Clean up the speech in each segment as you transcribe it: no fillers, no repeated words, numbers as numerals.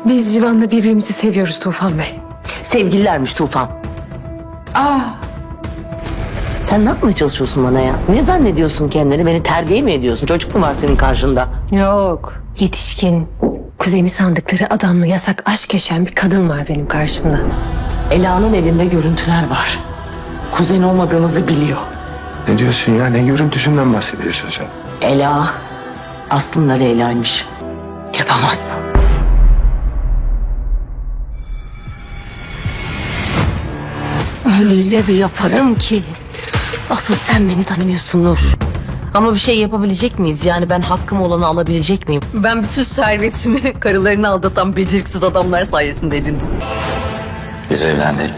Biz Civan'la birbirimizi seviyoruz Tufan Bey. Sevgililermiş Tufan. Aa, Sen ne yapmaya çalışıyorsun bana ya? Ne zannediyorsun kendini? Beni terbiye mi ediyorsun? Çocuk mu var senin karşında? yok. Yetişkin, kuzeni sandıkları adamla yasak aşk yaşayan bir kadın var benim karşımda. Ela'nın elinde görüntüler var. Kuzen olmadığımızı biliyor. Ne diyorsun ya? Ne görüntüsünden bahsediyorsun sen? Ela aslında Leyla'ymış. Yapamazsın. Öyle bir yaparım ki. Asıl sen beni tanımıyorsun Nur. Ama bir şey yapabilecek miyiz? Yani ben hakkım olanı alabilecek miyim? Ben bütün servetimi karılarını aldatan beceriksiz adamlar sayesinde edindim. Biz evlendik.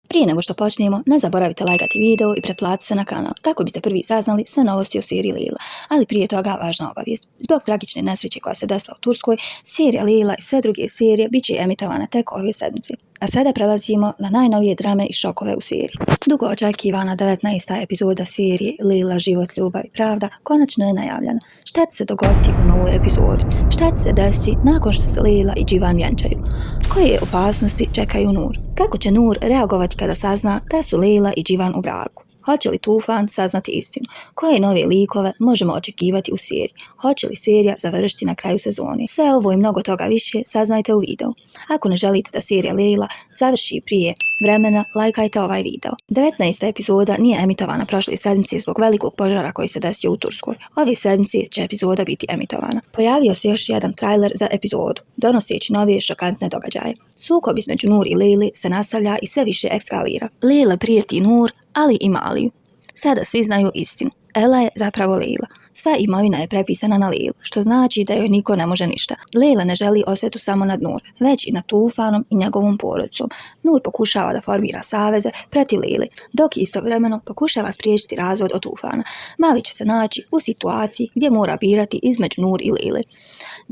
Prije nego što počnemo, ne zaboravite lajkati video i pretplatiti se na kanal, kako biste prvi saznali sve novosti o seriji Lila. Ali prije toga važna obavijest. Zbog tragične nesreće koja se desila u Turskoj, serija Lila i sve druge serije bit će emitovana tek ove sedmice. A sada prelazimo na najnovije drame i šokove u seriji. Dugo očekivana 19. epizoda serije Lila, život, ljubav i pravda konačno je najavljena. Šta će se dogoditi u novoj epizodi? Šta će se desiti nakon što se Lila i Civan vjenčaju? Koje opasnosti čekaju Nur? Kako će Nur reagovati kada sazna da su Lila i Civan u braku? Hoće li Tufan saznati istinu? Koje nove likove možemo očekivati u seriji? Hoće li serija završiti na kraju sezone? Sve ovo i mnogo toga više saznajte u videu. Ako ne želite da serija Lila završi prije vremena, lajkajte ovaj video. 19. epizoda nije emitovana prošle sedmice zbog velikog požara koji se desio u Turskoj. Ove sedmice će epizoda biti emitovana. Pojavio se još jedan trailer za epizodu, donoseći nove šokantne događaje. Sukob između Nur i Lili se nastavlja i sve više eskalira. Lila prijeti Nur, ali i Maliju. Sada svi znaju istinu. Ela je zapravo Lila. Sva imovina je prepisana na Lilu, što znači da joj niko ne može ništa. Lila ne želi osvetu samo nad Nur, već i nad Tufanom i njegovom porodicom. Nur pokušava da formira saveze protiv Lili, dok istovremeno pokušava spriječiti razvod od Tufana. Mali će se naći u situaciji gdje mora birati između Nur i Lili.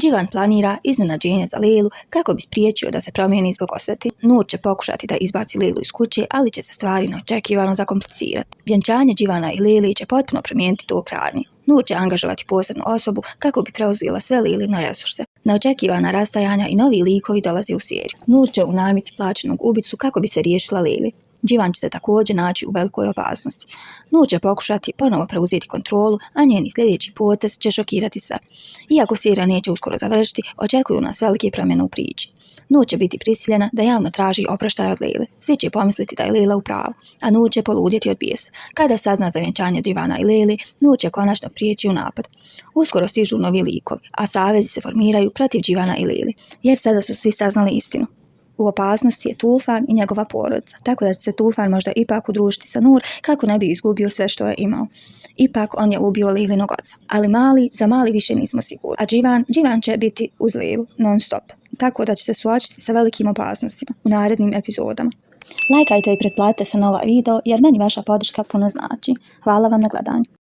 Civan planira iznenađenje za Lilu kako bi spriječio da se promijeni zbog osveti. Nur će pokušati da izbaci Lilu iz kuće, ali će se stvari neočekivano zakomplicirati. Vjenčanje Civana i Lili će potpuno promijeniti tok radnje. Nur će angažovati posebnu osobu kako bi preuzela sve Liline resurse. Neočekivana rastajanja i novi likovi dolaze u seriju. Nur će unajmiti plaćenog ubicu kako bi se riješila Lili. Civan će se također naći u velikoj opasnosti. Nur će pokušati ponovo preuzeti kontrolu, a njeni sljedeći potez će šokirati sve. Iako serija neće uskoro završiti, očekuju nas velike promjene u priči. Nur će biti prisiljena da javno traži oproštaj od Lile. Svi će pomisliti da je Lila u pravu, a Nur će poludjeti od bijesa. Kada sazna za vjenčanje Civana i Lili, Nur će konačno prijeći u napad. Uskoro stižu novi likovi, a savezi se formiraju protiv Civana i Lili, jer sada su svi saznali istinu. U opasnosti je Tufan i njegova porodica, tako da će se Tufan možda ipak udružiti sa Nur kako ne bi izgubio sve što je imao. Ipak on je ubio Lilinog oca, ali za Mali više nismo sigurni. A Civan će biti uz Lilu non stop, tako da će se suočiti sa velikim opasnostima u narednim epizodama. Lajkajte i pretplatite se na ovaj video jer meni vaša podrška puno znači. Hvala vam na gledanju.